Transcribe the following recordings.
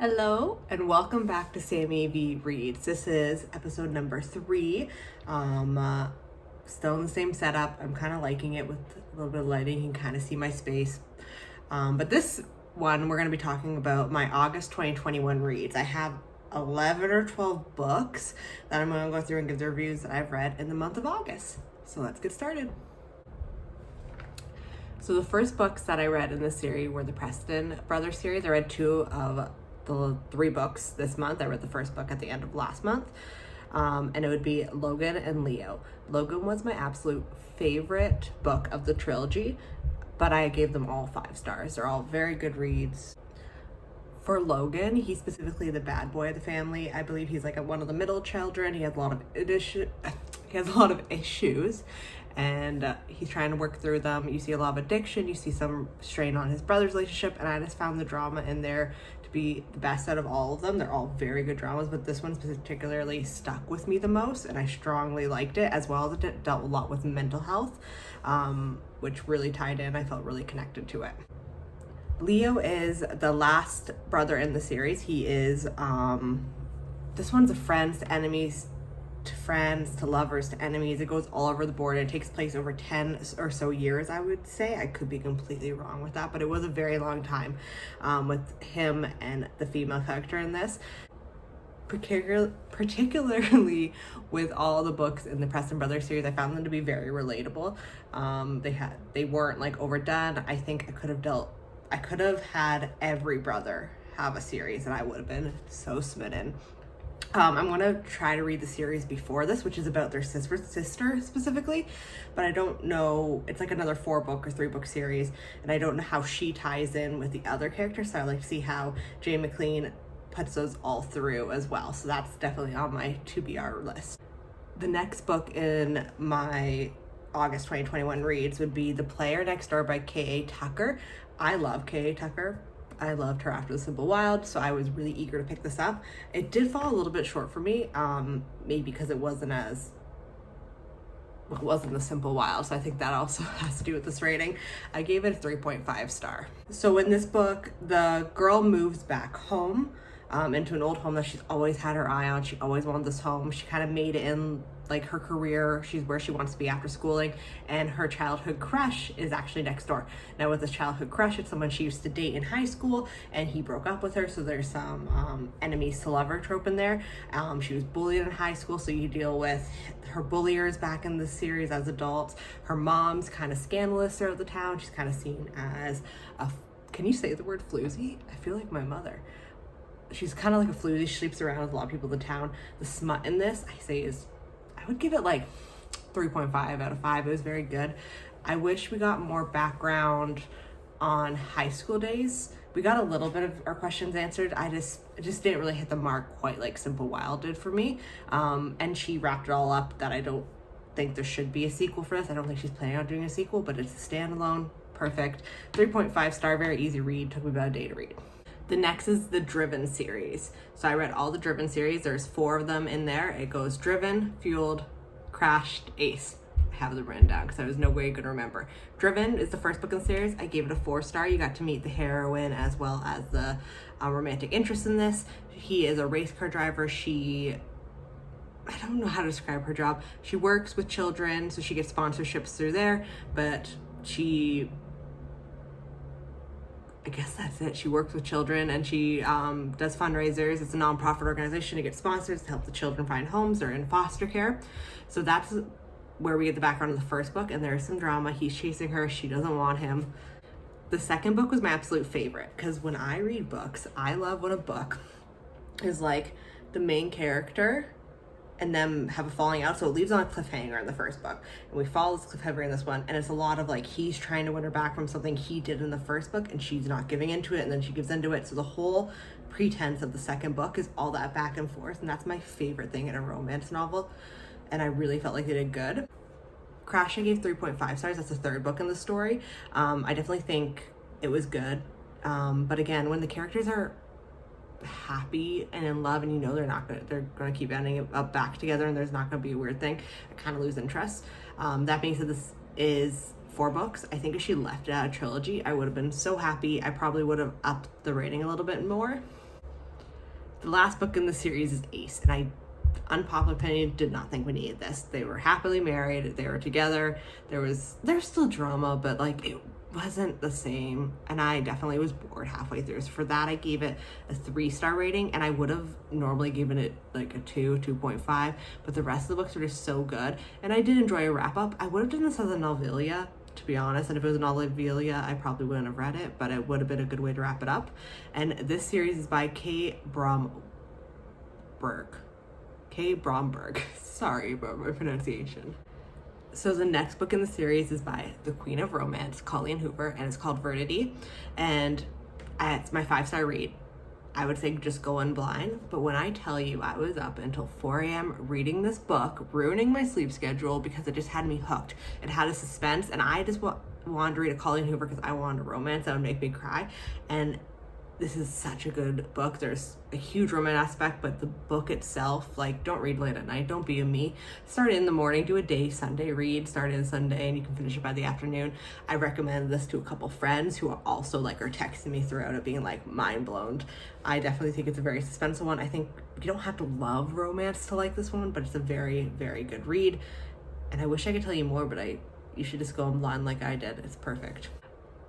Hello and welcome back to Sammy V Reads. This is episode number 3. Still in the same setup. I'm kind of liking it with a little bit of lighting. You can kind of see my space. But this one, we're going to be talking about my August 2021 reads. I have 11 or 12 books that I'm going to go through and give the reviews that I've read in the month of August. So let's get started. So the first books that I read in this series were the Preston Brothers series. I read 2 of the 3 books this month. I read the first book at the end of last month, and it would be Logan and Leo. Logan was my absolute favorite book of the trilogy, but I gave them all 5 stars. They're all very good reads. For Logan, he's specifically the bad boy of the family. I believe he's like one of the middle children. He has a lot of issues, and he's trying to work through them. You see a lot of addiction. You see some strain on his brother's relationship, and I just found the drama in there to be the best out of all of them. They're all very good dramas, but this one particularly stuck with me the most, and I strongly liked it, as well as it dealt a lot with mental health, which really tied in. I felt really connected to it. Leo is the last brother in the series. He is, this one's a friends to enemies, to friends, to lovers, to enemies. It goes all over the board. It takes place over 10 or so years, I would say. I could be completely wrong with that, but it was a very long time with him and the female character in this. Particularly with all the books in the Preston Brothers series, I found them to be very relatable. They weren't like overdone. I think I could have had every brother have a series and I would have been so smitten. I'm going to try to read the series before this, which is about their sister specifically, but I don't know. It's like another 4-book or 3-book series, and I don't know how she ties in with the other characters, so I like to see how Mclean puts those all through as well. So that's definitely on my to-be-R list. The next book in my August 2021 reads would be The Player Next Door by K.A.Tucker. I love K.A.Tucker. I loved her after The Simple Wild, so I was really eager to pick this up. It did fall a little bit short for me, maybe because it wasn't The Simple Wild, so I think that also has to do with this rating. I gave it a 3.5 star. So in this book, the girl moves back home into an old home that she's always had her eye on. She always wanted this home. She kind of made it in like her career. She's where she wants to be after schooling, and her childhood crush is actually next door. Now with this childhood crush, it's someone she used to date in high school, and he broke up with her, so there's some enemies to lover trope in there. She was bullied in high school, so you deal with her bulliers back in the series as adults. Her mom's kind of scandalous throughout the town. She's kind of seen as can you say the word floozy? I feel like my mother. She's kind of like a floozy. She sleeps around with a lot of people in the town. The smut in this, I would give it like 3.5 out of 5. It was very good. I wish we got more background on high school days. We got a little bit of our questions answered. It just didn't really hit the mark quite like Simple Wild did for me. And she wrapped it all up that I don't think there should be a sequel for this. I don't think she's planning on doing a sequel, but it's a standalone. Perfect. 3.5 star, very easy read. Took me about a day to read. The next is the Driven series. So I read all the Driven series. There's 4 of them in there. It goes Driven, Fueled, Crashed, Ace. I have them written down because I was no way going to remember. Driven is the first book in the series. I gave it a 4 star. You got to meet the heroine as well as the romantic interest in this. He is a race car driver. I don't know how to describe her job. She works with children, so she gets sponsorships through there, but I guess that's it. She works with children, and she does fundraisers. It's a nonprofit organization to get sponsors to help the children find homes. They're in foster care. So that's where we get the background of the first book, and there's some drama. He's chasing her. She doesn't want him. The second book was my absolute favorite, because when I read books, I love when a book is like the main character and them have a falling out, so it leaves on a cliffhanger in the first book, and we follow this cliffhanger in this one, and it's a lot of like he's trying to win her back from something he did in the first book, and she's not giving into it, and then she gives into it. So the whole pretense of the second book is all that back and forth, and that's my favorite thing in a romance novel, and I really felt like they did good. Crash, I gave 3.5 stars. That's the 3rd book in the story. I definitely think it was good, but again, when the characters are happy and in love, and they're gonna keep ending up back together, and there's not gonna be a weird thing, I kind of lose interest. That being said, this is 4 books. I think if she left it out a trilogy, I would have been so happy. I probably would have upped the rating a little bit more. The last book in the series is Ace, and I, unpopular opinion, did not think we needed this. They were happily married, they were together, there's still drama, but like it wasn't the same, and I definitely was bored halfway through. So for that, I gave it a 3-star rating, and I would have normally given it like a 2.5, but the rest of the books were just so good, and I did enjoy a wrap-up. I would have done this as a novella, to be honest, and if it was a novella, I probably wouldn't have read it, but it would have been a good way to wrap it up. And this series is by K.Bromberg. K.Bromberg. Sorry about my pronunciation. So the next book in the series is by the Queen of Romance, Colleen Hoover, and it's called Verity. And it's my 5-star read. I would say just go in blind, but when I tell you I was up until 4 a.m. reading this book, ruining my sleep schedule because it just had me hooked. It had a suspense, and I just wanted to read a Colleen Hoover because I wanted a romance that would make me cry. And this is such a good book. There's a huge romance aspect, but the book itself, like, don't read late at night. Don't be a me. Start in the morning, do a day Sunday read, start in Sunday, and you can finish it by the afternoon. I recommend this to a couple friends who are also like are texting me throughout it being like mind blown. I definitely think it's a very suspenseful one. I think you don't have to love romance to like this one, but it's a very, very good read. And I wish I could tell you more, but you should just go in blind like I did. It's perfect.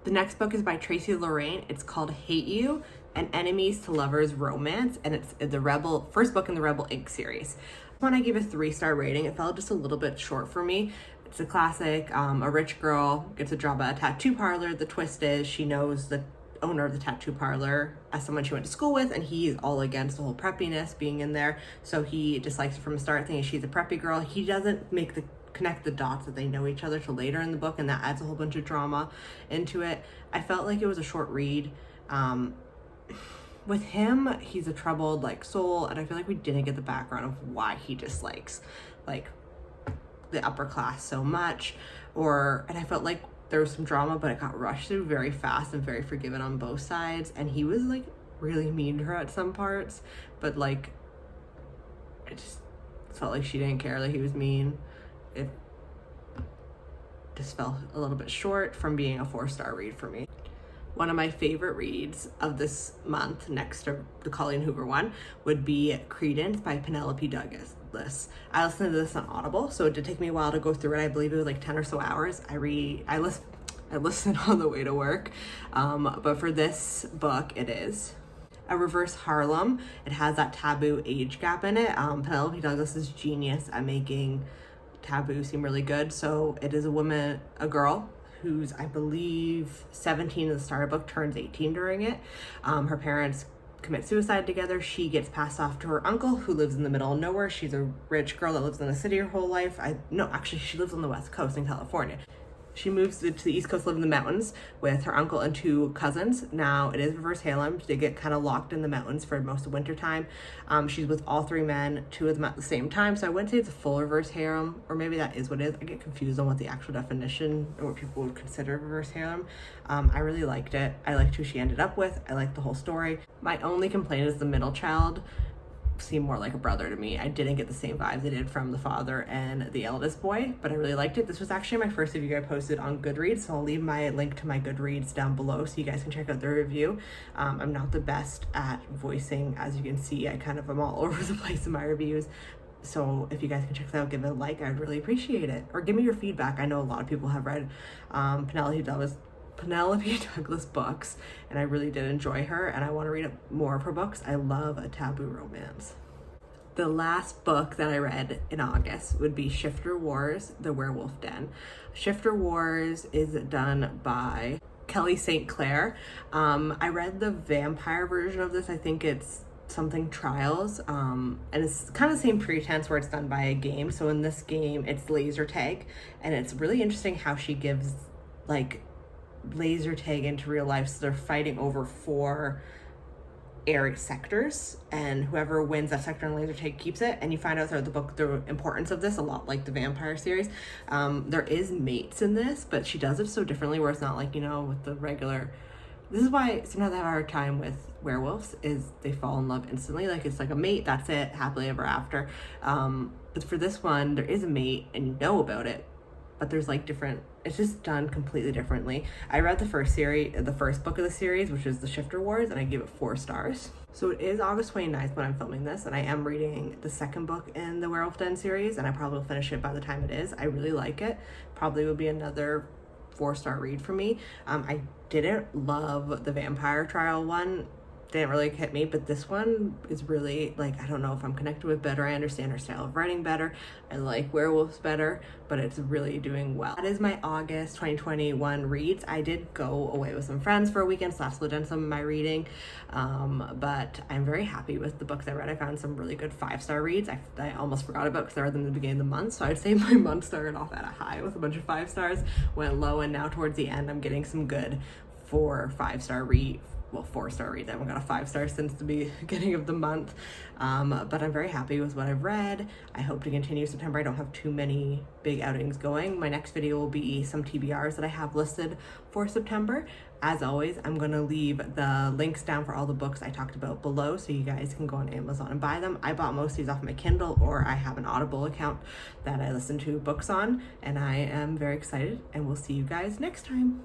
The next book is by Tracy and Lorraine. It's called Hate You, an Enemies to Lovers romance, and it's the first book in the Rebel Inc. series. When I gave a 3-star rating, it felt just a little bit short for me. It's a classic. A rich girl gets a job at a tattoo parlor. The twist is she knows the owner of the tattoo parlor as someone she went to school with, and he's all against the whole preppiness being in there. So he dislikes her from the start, thinking she's a preppy girl. He doesn't connect the dots that they know each other till later in the book, and that adds a whole bunch of drama into it. I felt like it was a short read. With him, he's a troubled like soul, and I feel like we didn't get the background of why he dislikes like the upper class so much, and I felt like there was some drama, but it got rushed through very fast and very forgiven on both sides, and he was like really mean to her at some parts, but like it just felt like she didn't care that he was mean. It just felt a little bit short from being a 4-star read for me. One of my favorite reads of this month, next to the Colleen Hoover one, would be Credence by Penelope Douglas. I listened to this on Audible, so it did take me a while to go through it. I believe it was like 10 or so hours. I listened on the way to work, but for this book, it is a reverse Harlem. It has that taboo age gap in it. Penelope Douglas is genius at making taboo seem really good. So it is a girl who's, I believe, 17 in the start of the book, turns 18 during it. Her parents commit suicide together. She gets passed off to her uncle, who lives in the middle of nowhere. She's a rich girl that lives in the city her whole life. Actually, she lives on the West Coast in California. She moves to the East Coast, live in the mountains with her uncle and 2 cousins. Now, it is reverse Harlem. They get kind of locked in the mountains for most of winter time. She's with all 3 men, 2 of them at the same time. So I wouldn't say it's a full reverse harem, or maybe that is what it is. I get confused on what the actual definition or what people would consider reverse harem. I really liked it. I liked who she ended up with. I liked the whole story. My only complaint is the middle child seemed more like a brother to me. I didn't get the same vibes I did from the father and the eldest boy, but I really liked it. This was actually my first review I posted on Goodreads, so I'll leave my link to my Goodreads down below so you guys can check out the review. I'm not the best at voicing, as you can see. I kind of am all over the place in my reviews. So if you guys can check that out, give it a like, I'd really appreciate it. Or give me your feedback. I know a lot of people have read Penelope Douglas books, and I really did enjoy her, and I want to read more of her books. I love a taboo romance. The last book that I read in August would be Shifter Wars, The Werewolf Den. Shifter Wars is done by KellySt.Clare. I read the vampire version of this. I think it's something Trials, and it's kind of the same pretense where it's done by a game. So in this game, it's laser tag, and it's really interesting how she gives like laser tag into real life. So they're fighting over 4 area sectors, and whoever wins that sector in laser tag keeps it. And you find out throughout the book the importance of this, a lot like the vampire series. There is mates in this, but she does it so differently, where it's not like, with the regular. This is why sometimes I have a hard time with werewolves, is they fall in love instantly. Like, it's like a mate, that's it, happily ever after. But for this one, there is a mate and you know about it, but there's like different it's just done completely differently. I read the first book of the series, which is The Shifter Wars, and I gave it 4 stars. So it is August 29th when I'm filming this, and I am reading the second book in the Werewolf Den series, and I probably will finish it by the time it is. I really like it. Probably will be another 4-star read for me. I didn't love the vampire trial one. Didn't really hit me, but this one is really, like, I don't know if I'm connected with better. I understand her style of writing better. I like werewolves better, but it's really doing well. That is my August 2021 reads. I did go away with some friends for a weekend, so that's done some of my reading, but I'm very happy with the books I read. I found some really good 5-star reads. I almost forgot about because I read them at the beginning of the month, so I'd say my month started off at a high with a bunch of 5 stars, went low, and now towards the end I'm getting some good 4 or 5-star reads. Well, 4-star reads. I haven't got a 5-star since the beginning of the month, but I'm very happy with what I've read. I hope to continue September. I don't have too many big outings going. My next video will be some TBRs that I have listed for September. As always, I'm going to leave the links down for all the books I talked about below, so you guys can go on Amazon and buy them. I bought most of these off my Kindle, or I have an Audible account that I listen to books on, and I am very excited, and we'll see you guys next time.